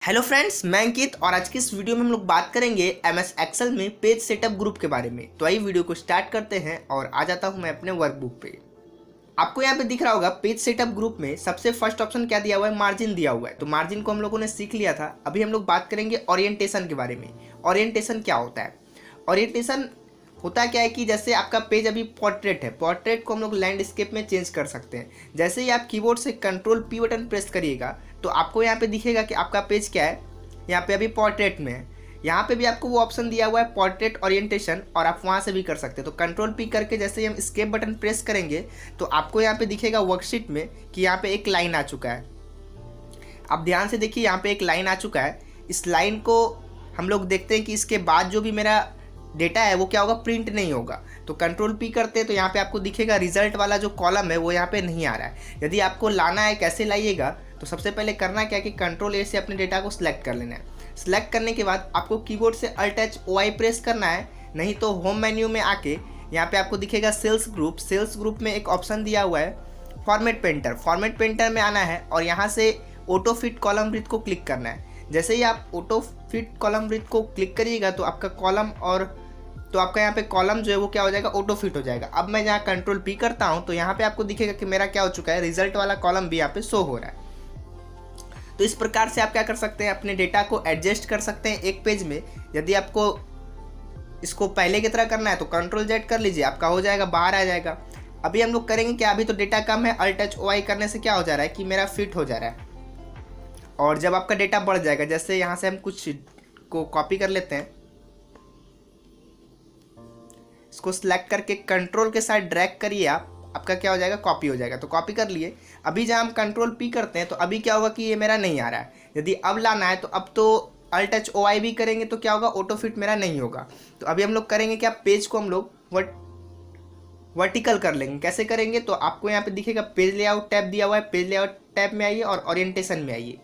Hello friends, मैं अंकित और आज की इस वीडियो में हम लोग बात करेंगे एमएस एक्सेल में पेज सेटअप ग्रुप के बारे में। तो आइए वीडियो को स्टार्ट करते हैं और आ जाता हूं मैं अपने वर्कबुक पे। आपको यहाँ पे दिख रहा होगा पेज सेटअप ग्रुप में सबसे फर्स्ट ऑप्शन क्या दिया हुआ है, मार्जिन दिया हुआ है। तो मार्जिन को हम लोगों ने सीख लिया था। अभी हम लोग बात करेंगे ओरिएंटेशन के बारे में। ओरिएंटेशन क्या होता है? ओरिएंटेशन होता क्या है कि जैसे आपका पेज अभी पोर्ट्रेट है, पोर्ट्रेट को हम लोग लैंडस्केप में चेंज कर सकते हैं। जैसे ही आप कीबोर्ड से कंट्रोल पी बटन प्रेस करिएगा तो आपको यहाँ पे दिखेगा कि आपका पेज क्या है, यहाँ पे अभी पोर्ट्रेट में है। यहाँ पे भी आपको वो ऑप्शन दिया हुआ है पोर्ट्रेट ओरिएंटेशन, और आप वहाँ से भी कर सकते हैं। तो कंट्रोल पी करके जैसे ही हम स्केप बटन प्रेस करेंगे तो आपको यहाँ पे दिखेगा वर्कशीट में कि यहाँ पे एक लाइन आ चुका है। आप ध्यान से देखिए, यहाँ पे एक लाइन आ चुका है। इस लाइन को हम लोग देखते हैं कि इसके बाद जो भी मेरा डेटा है वो क्या होगा, प्रिंट नहीं होगा। तो कंट्रोल पी करते हैं तो यहाँ पे आपको दिखेगा रिजल्ट वाला जो कॉलम है वो यहाँ पे नहीं आ रहा है। यदि आपको लाना है, कैसे लाइएगा, तो सबसे पहले करना क्या है कि कंट्रोल ए से अपने डेटा को सिलेक्ट कर लेना है। सिलेक्ट करने के बाद आपको कीबोर्ड से Alt H O I press करना है, नहीं तो होम मेन्यू में आके यहाँ पे आपको दिखेगा सेल्स ग्रुप। सेल्स ग्रुप में एक ऑप्शन दिया हुआ है फॉर्मेट पेंटर। फॉर्मेट पेंटर में आना है और यहाँ से ऑटो फिट कॉलम ब्रीथ को क्लिक करना है। जैसे ही आप ऑटो फिट कॉलम ब्रीथ को क्लिक करिएगा तो आपका कॉलम और तो आपका यहाँ पे कॉलम जो है वो क्या हो जाएगा, ऑटो फिट हो जाएगा। अब मैं यहाँ कंट्रोल पी करता हूँ तो यहाँ पे आपको दिखेगा कि मेरा क्या हो चुका है, रिजल्ट वाला कॉलम भी यहाँ पे शो हो रहा है। तो इस प्रकार से आप क्या कर सकते हैं, अपने डेटा को एडजस्ट कर सकते हैं एक पेज में। यदि आपको इसको पहले की तरह करना है तो कंट्रोल जेड कर लीजिए, आपका हो जाएगा, बाहर आ जाएगा। अभी हम लोग करेंगे क्या, अभी तो डेटा कम है, अल्ट एच ओ आई करने से क्या हो जा रहा है कि मेरा फिट हो जा रहा है। और जब आपका डेटा बढ़ जाएगा, जैसे यहाँ से हम कुछ को कॉपी कर लेते हैं, इसको सिलेक्ट करके कंट्रोल के साथ ड्रैग करिए, आपका क्या हो जाएगा, कॉपी हो जाएगा। तो कॉपी कर लिए। अभी जब हम कंट्रोल पी करते हैं तो अभी क्या होगा कि ये मेरा नहीं आ रहा है। यदि अब लाना है तो अब तो अल्ट एच ओ आई भी करेंगे तो क्या होगा, ऑटो फिट मेरा नहीं होगा। तो अभी हम लोग करेंगे क्या, पेज को हम लोग वर्टिकल कर लेंगे। कैसे करेंगे, तो आपको यहाँ पे दिखेगा पेज लेआउट टैब दिया हुआ है, पेज लेआउट टैब में आइए और ओरिएंटेशन में आइए।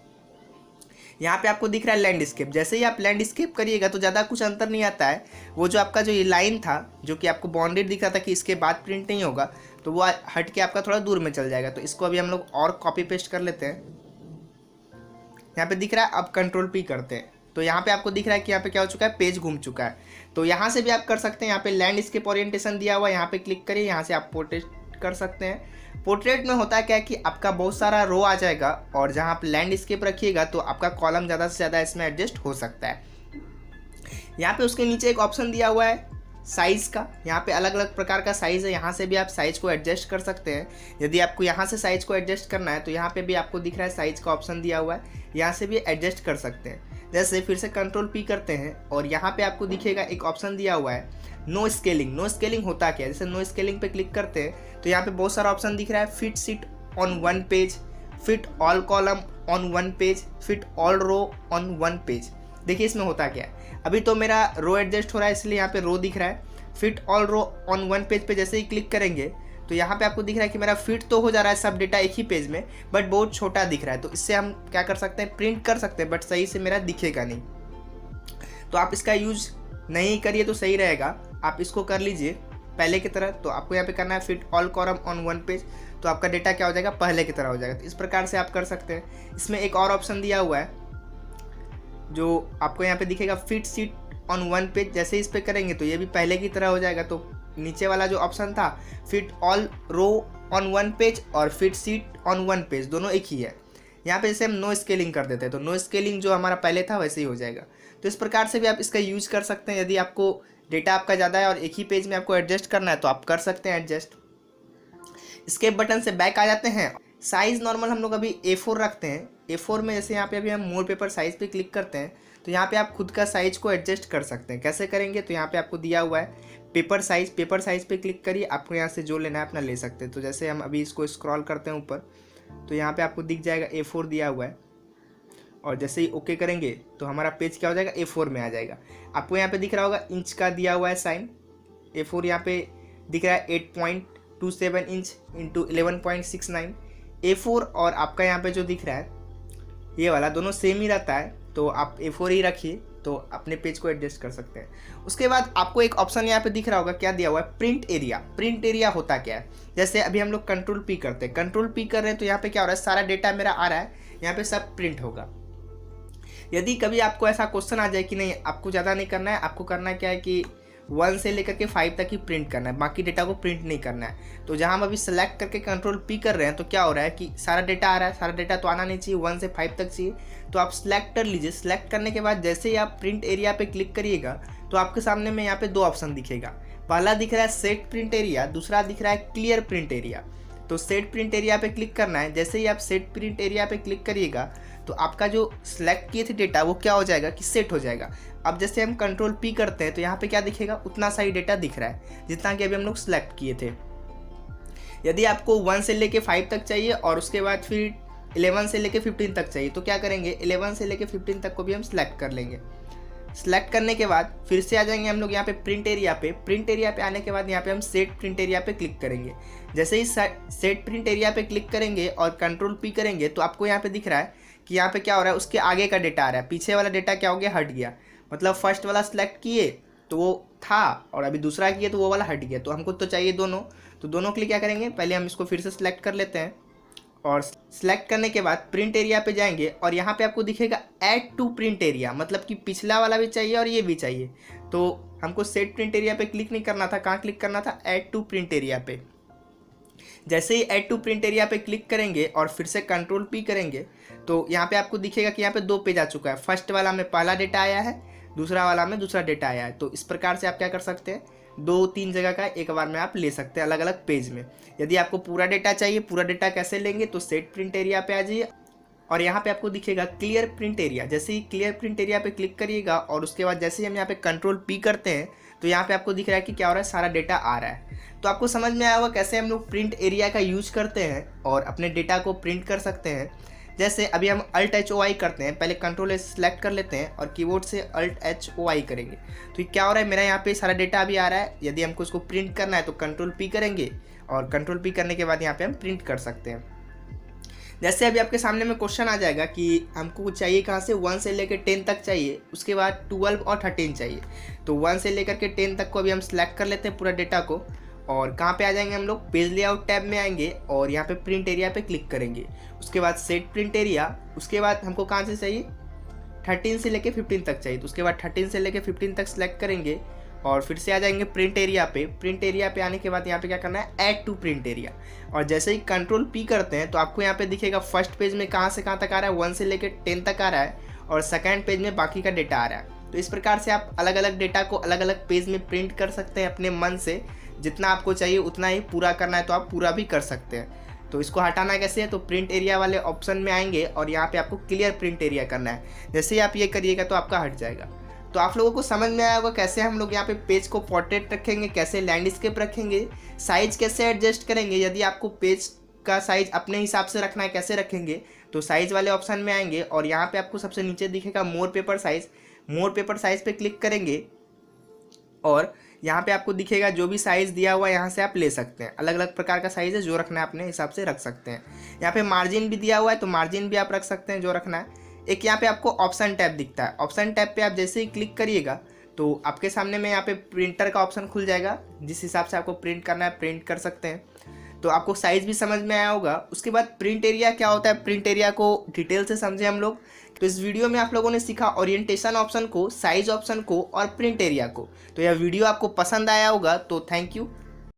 यहाँ पे आपको दिख रहा है लैंडस्केप। जैसे ही आप लैंडस्केप करिएगा तो ज़्यादा कुछ अंतर नहीं आता है। वो जो आपका जो ये लाइन था जो कि आपको बाउंडेड दिख रहा था कि इसके बाद प्रिंट नहीं होगा, तो वो हट के आपका थोड़ा दूर में चल जाएगा। तो इसको अभी हम लोग और कॉपी पेस्ट कर लेते हैं। यहाँ पे दिख रहा है, अब कंट्रोल पी करते हैं तो यहाँ पे आपको दिख रहा है कि यहाँ पे क्या हो चुका है, पेज घूम चुका है। तो यहाँ से भी आप कर सकते हैं। यहाँ पे लैंडस्केप ओरिएंटेशन दिया हुआ है, यहाँ पे क्लिक करिए, यहाँ से आप पोर्ट्रेट कर सकते हैं। पोर्ट्रेट में होता है क्या कि आपका बहुत सारा रो आ जाएगा और जहाँ आप लैंडस्केप रखिएगा तो आपका कॉलम ज़्यादा से ज़्यादा इसमें एडजस्ट हो सकता है। यहाँ पे उसके नीचे एक ऑप्शन दिया हुआ है साइज़ का। यहाँ पे अलग अलग प्रकार का साइज़ है, यहाँ से भी आप साइज़ को एडजस्ट कर सकते हैं। यदि आपको यहाँ से साइज़ को एडजस्ट करना है तो यहाँ पे भी आपको दिख रहा है साइज़ का ऑप्शन दिया हुआ है, यहाँ से भी एडजस्ट कर सकते हैं। जैसे फिर से कंट्रोल पी करते हैं और यहाँ पे आपको दिखेगा एक ऑप्शन दिया हुआ है नो स्केलिंग। नो स्केलिंग होता क्या है, जैसे नो स्केलिंग पे क्लिक करते हैं तो यहाँ पे बहुत सारा ऑप्शन दिख रहा है, fit sheet on one page, fit all column on one page, fit all row on one page. देखिए इसमें होता क्या है, अभी तो मेरा रो एडजस्ट हो रहा है इसलिए यहाँ पे रो दिख रहा है। Fit all row on one page पे जैसे ही क्लिक करेंगे तो यहाँ पे आपको दिख रहा है कि मेरा फिट तो हो जा रहा है सब डेटा एक ही पेज में, बट बहुत छोटा दिख रहा है। तो इससे हम क्या कर सकते हैं, प्रिंट कर सकते हैं, बट सही से मेरा दिखेगा नहीं। तो आप इसका यूज नहीं करिए तो सही रहेगा, आप इसको कर लीजिए पहले की तरह। तो आपको यहाँ पे करना है fit all column on one page, तो आपका डेटा क्या हो जाएगा, पहले की तरह हो जाएगा। तो इस प्रकार से आप कर सकते हैं। इसमें एक और ऑप्शन दिया हुआ है जो आपको यहाँ पे दिखेगा fit sheet on one page. जैसे इस पर करेंगे तो ये भी पहले की तरह हो जाएगा। तो नीचे वाला जो ऑप्शन था fit all row on one page और fit sheet on one page, दोनों एक ही है। यहाँ पे जैसे हम नो स्केलिंग कर देते हैं तो नो स्केलिंग जो हमारा पहले था वैसे ही हो जाएगा। तो इस प्रकार से भी आप इसका यूज कर सकते हैं। यदि आपको डेटा आपका ज़्यादा है और एक ही पेज में आपको एडजस्ट करना है तो आप कर सकते हैं एडजस्ट। स्केप बटन से बैक आ जाते हैं। साइज़ नॉर्मल हम लोग अभी A4 रखते हैं। A4 में जैसे यहाँ पे अभी हम मोर पेपर साइज़ पे क्लिक करते हैं तो यहाँ पे आप खुद का साइज़ को एडजस्ट कर सकते हैं। कैसे करेंगे, तो यहाँ पे आपको दिया हुआ है पेपर साइज़। पेपर साइज़ पे क्लिक करिए, आपको यहाँ से जो लेना है अपना ले सकते हैं। तो जैसे हम अभी इसको स्क्रॉल करते हैं ऊपर तो यहाँ पे आपको दिख जाएगा A4 दिया हुआ है, और जैसे ही ओके करेंगे तो हमारा पेज क्या हो जाएगा, A4 में आ जाएगा। आपको यहाँ पे दिख रहा होगा इंच का दिया हुआ है साइन। A4 यहाँ पे दिख रहा है 8.27 इंच इंटू 11.69। A4 और आपका यहाँ पे जो दिख रहा है ये वाला दोनों सेम ही रहता है, तो आप A4 ही रखिए तो अपने पेज को एडजस्ट कर सकते हैं। उसके बाद आपको एक ऑप्शन यहाँ पे दिख रहा होगा, क्या दिया हुआ है, प्रिंट एरिया। प्रिंट एरिया होता क्या है, जैसे अभी हम लोग कंट्रोल पी करते हैं, कंट्रोल पी कर रहे हैं तो यहाँ पे क्या हो रहा है, सारा डेटा मेरा आ रहा है, यहाँ पे सब प्रिंट होगा। यदि कभी आपको ऐसा क्वेश्चन आ जाए कि नहीं आपको ज़्यादा नहीं करना है, आपको करना क्या है कि 1 से लेकर के 5 तक ही प्रिंट करना है, बाकी डेटा को प्रिंट नहीं करना है, तो जहाँ हम अभी सेलेक्ट करके कंट्रोल पी कर रहे हैं तो क्या हो रहा है कि सारा डेटा आ रहा है, सारा डेटा तो आना नहीं चाहिए, 1 से 5 तक चाहिए, तो आप सिलेक्ट कर लीजिए। सिलेक्ट करने के बाद जैसे ही आप प्रिंट एरिया पे क्लिक करिएगा तो आपके सामने में यहाँ पे 2 ऑप्शन दिखेगा। पहला दिख रहा है सेट प्रिंट एरिया, दूसरा दिख रहा है क्लियर प्रिंट एरिया। तो सेट प्रिंट एरिया पे क्लिक करना है। जैसे ही आप सेट प्रिंट एरिया पे क्लिक करिएगा तो आपका जो सिलेक्ट किए थे डेटा वो क्या हो जाएगा कि सेट हो जाएगा। अब जैसे हम कंट्रोल पी करते हैं तो यहाँ पे क्या दिखेगा, उतना सा ही डेटा दिख रहा है जितना कि अभी हम लोग सिलेक्ट किए थे। यदि आपको 1 से लेके 5 तक चाहिए और उसके बाद फिर 11 से लेके 15 तक चाहिए तो क्या करेंगे, 11 से लेके 15 तक को भी हम सिलेक्ट कर लेंगे। सिलेक्ट करने के बाद फिर से आ जाएंगे हम लोग यहाँ पे प्रिंट एरिया पे। प्रिंट एरिया पे आने के बाद यहाँ पे हम सेट प्रिंट एरिया पे क्लिक करेंगे। जैसे ही सेट प्रिंट एरिया पे क्लिक करेंगे और कंट्रोल पी करेंगे तो आपको यहाँ पे दिख रहा है कि यहाँ पे क्या हो रहा है, उसके आगे का डेटा आ रहा है, पीछे वाला डेटा क्या हो गया, हट गया। मतलब फर्स्ट वाला सिलेक्ट किए तो वो था और अभी दूसरा किए तो वो वाला हट गया। तो हमको तो चाहिए दोनों, तो दोनों के लिए क्या करेंगे, पहले हम इसको फिर से सिलेक्ट कर लेते हैं और सिलेक्ट करने के बाद प्रिंट एरिया पे जाएंगे और यहाँ पे आपको दिखेगा ऐड टू प्रिंट एरिया, मतलब कि पिछला वाला भी चाहिए और ये भी चाहिए। तो हमको सेट प्रिंट एरिया पे क्लिक नहीं करना था, कहाँ क्लिक करना था, ऐड टू प्रिंट एरिया पे। जैसे ही ऐड टू प्रिंट एरिया पे क्लिक करेंगे और फिर से कंट्रोल पी करेंगे तो यहाँ पे आपको दिखेगा कि यहाँ पे 2 पेज आ चुका है। फर्स्ट वाला में पहला डेटा आया है, दूसरा वाला में दूसरा डेटा आया है। तो इस प्रकार से आप क्या कर सकते हैं, 2-3 जगह का एक बार में आप ले सकते हैं अलग अलग पेज में। यदि आपको पूरा डेटा चाहिए, पूरा डेटा कैसे लेंगे, तो सेट प्रिंट एरिया पे आ जाइए और यहाँ पे आपको दिखेगा क्लियर प्रिंट एरिया। जैसे ही क्लियर प्रिंट एरिया पे क्लिक करिएगा और उसके बाद जैसे ही हम यहाँ पे कंट्रोल पी करते हैं तो यहाँ पे आपको दिख रहा है कि क्या हो रहा है, सारा डेटा आ रहा है। तो आपको समझ में आया होगा कैसे हम लोग प्रिंट एरिया का यूज करते हैं और अपने डेटा को प्रिंट कर सकते हैं। जैसे अभी हम Alt HOI करते हैं, पहले कंट्रोल S सेलेक्ट कर लेते हैं और कीबोर्ड से Alt HOI करेंगे तो क्या हो रहा है, मेरा यहाँ पे सारा डेटा अभी आ रहा है। यदि हमको इसको प्रिंट करना है तो कंट्रोल पी करेंगे और कंट्रोल पी करने के बाद यहाँ पे हम प्रिंट कर सकते हैं। जैसे अभी आपके सामने में क्वेश्चन आ जाएगा कि हमको चाहिए कहाँ से, 1 से लेकर 10 तक चाहिए, उसके बाद 12 और 13 चाहिए। तो 1 से लेकर के 10 तक को अभी हम सिलेक्ट कर लेते हैं पूरा डेटा को और कहाँ पे आ जाएंगे हम लोग, पेज लेआउट टैब में आएंगे और यहाँ पे प्रिंट एरिया पे क्लिक करेंगे। उसके बाद सेट प्रिंट एरिया, उसके बाद हमको कहाँ से चाहिए, 13 से लेके 15 तक चाहिए, तो उसके बाद 13 से लेके 15 तक सिलेक्ट करेंगे और फिर से आ जाएंगे प्रिंट एरिया पे। प्रिंट एरिया पे आने के बाद यहाँ पे क्या करना है, ऐड टू प्रिंट एरिया। और जैसे ही कंट्रोल पी करते हैं तो आपको यहाँ पे दिखेगा फर्स्ट पेज में कहाँ से कहाँ तक आ रहा है, 1 से लेके 10 तक आ रहा है और सेकेंड पेज में बाकी का डेटा आ रहा है। तो इस प्रकार से आप अलग अलग डेटा को अलग अलग पेज में प्रिंट कर सकते हैं अपने मन से। जितना आपको चाहिए उतना ही पूरा करना है तो आप पूरा भी कर सकते हैं। तो इसको हटाना कैसे है, तो प्रिंट एरिया वाले ऑप्शन में आएंगे और यहाँ पे आपको क्लियर प्रिंट एरिया करना है। जैसे ही आप ये करिएगा तो आपका हट जाएगा। तो आप लोगों को समझ में आया होगा कैसे हम लोग यहाँ पे पेज को पोर्ट्रेट रखेंगे, कैसे लैंडस्केप रखेंगे, साइज कैसे एडजस्ट करेंगे। यदि आपको पेज का साइज अपने हिसाब से रखना है कैसे रखेंगे, तो साइज वाले ऑप्शन में आएंगे और यहाँ पे आपको सबसे नीचे दिखेगा मोर पेपर साइज। मोर पेपर साइज पे क्लिक करेंगे और यहाँ पे आपको दिखेगा जो भी साइज़ दिया हुआ है यहाँ से आप ले सकते हैं। अलग अलग प्रकार का साइज़ है, जो रखना है अपने हिसाब से रख सकते हैं। यहाँ पे मार्जिन भी दिया हुआ है तो मार्जिन भी आप रख सकते हैं जो रखना है। एक यहाँ पे आपको ऑप्शन टैब दिखता है, ऑप्शन टैब पे आप जैसे ही क्लिक करिएगा तो आपके सामने में यहाँ पे प्रिंटर का ऑप्शन खुल जाएगा। जिस हिसाब से आपको प्रिंट करना है प्रिंट कर सकते हैं। तो आपको साइज़ भी समझ में आया होगा। उसके बाद प्रिंट एरिया क्या होता है, प्रिंट एरिया को डिटेल से समझे हम लोग। तो इस वीडियो में आप लोगों ने सीखा ओरिएंटेशन ऑप्शन को, साइज ऑप्शन को और प्रिंट एरिया को। तो यह वीडियो आपको पसंद आया होगा तो थैंक यू।